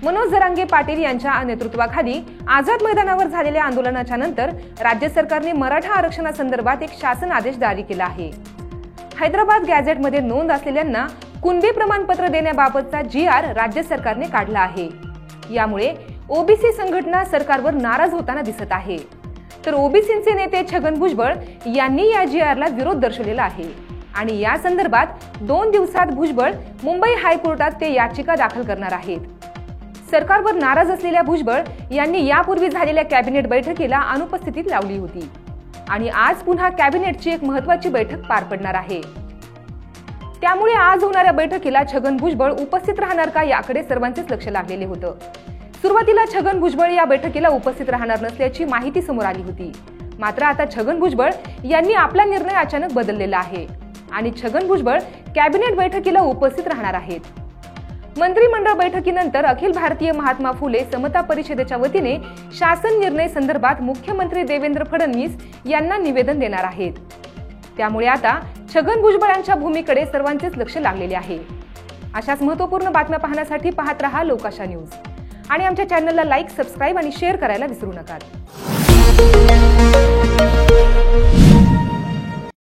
मनोज जरांगे पाटील यांच्या नेतृत्वाखाली आझाद मैदानावर झालेल्या आंदोलनाच्या नंतर राज्य सरकारने मराठा आरक्षणासंदर्भात एक शासन आदेश जारी केला आहे। हैदराबाद गॅझेटमध्ये नोंद असलेल्यांना कुणबी प्रमाणपत्र देण्याबाबतचा GR राज्य सरकारने काढला आहे। यामुळे ओबीसी संघटना सरकारवर नाराज होताना दिसत आहे। तर ओबीसीचे नेते छगन भुजबळ यांनी या GRला विरोध दर्शवलेला आहे आणि या संदर्भात 2 दिवसात भुजबळ मुंबई हायकोर्टात ते याचिका दाखल करणार आहेत। सरकारवर नाराज असलेल्या भुजबळ यांनी यापूर्वी झालेल्या कॅबिनेट बैठकीला अनुपस्थिती लावली होती आणि आज पुन्हा कॅबिनेटची एक महत्त्वाची बैठक पार पडणार आहे। त्यामुळे आज होणाऱ्या बैठकीला छगन भुजबळ उपस्थित राहणार का याकडे सर्वांचेच लक्ष लागलेले होते। सुरुवातीला छगन भुजबळ या बैठकीला उपस्थित राहणार नसल्याची माहिती समोर आली होती, मात्र आता छगन भुजबळ यांनी आपला निर्णय अचानक बदललेला आहे आणि छगन भुजबळ कॅबिनेट बैठकीला उपस्थित राहणार आहेत। मंत्रिमंडळ बैठकीनंतर अखिल भारतीय महात्मा फुले समता परिषदेच्या वतीने शासन निर्णय संदर्भात मुख्यमंत्री देवेंद्र फडणवीस यांना निवेदन देणार आहेत। त्यामुळे आता छगन भुजबळ यांच्या भूमीकडे सर्वांचेच लक्ष लागलेले आहे। अशाच महत्त्वपूर्ण बातम्या पाहण्यासाठी पाहत रहा लोकाशा न्यूज आणि आमच्या चॅनलला लाईक, सबस्क्राईब आणि शेअर करायला विसरू नका।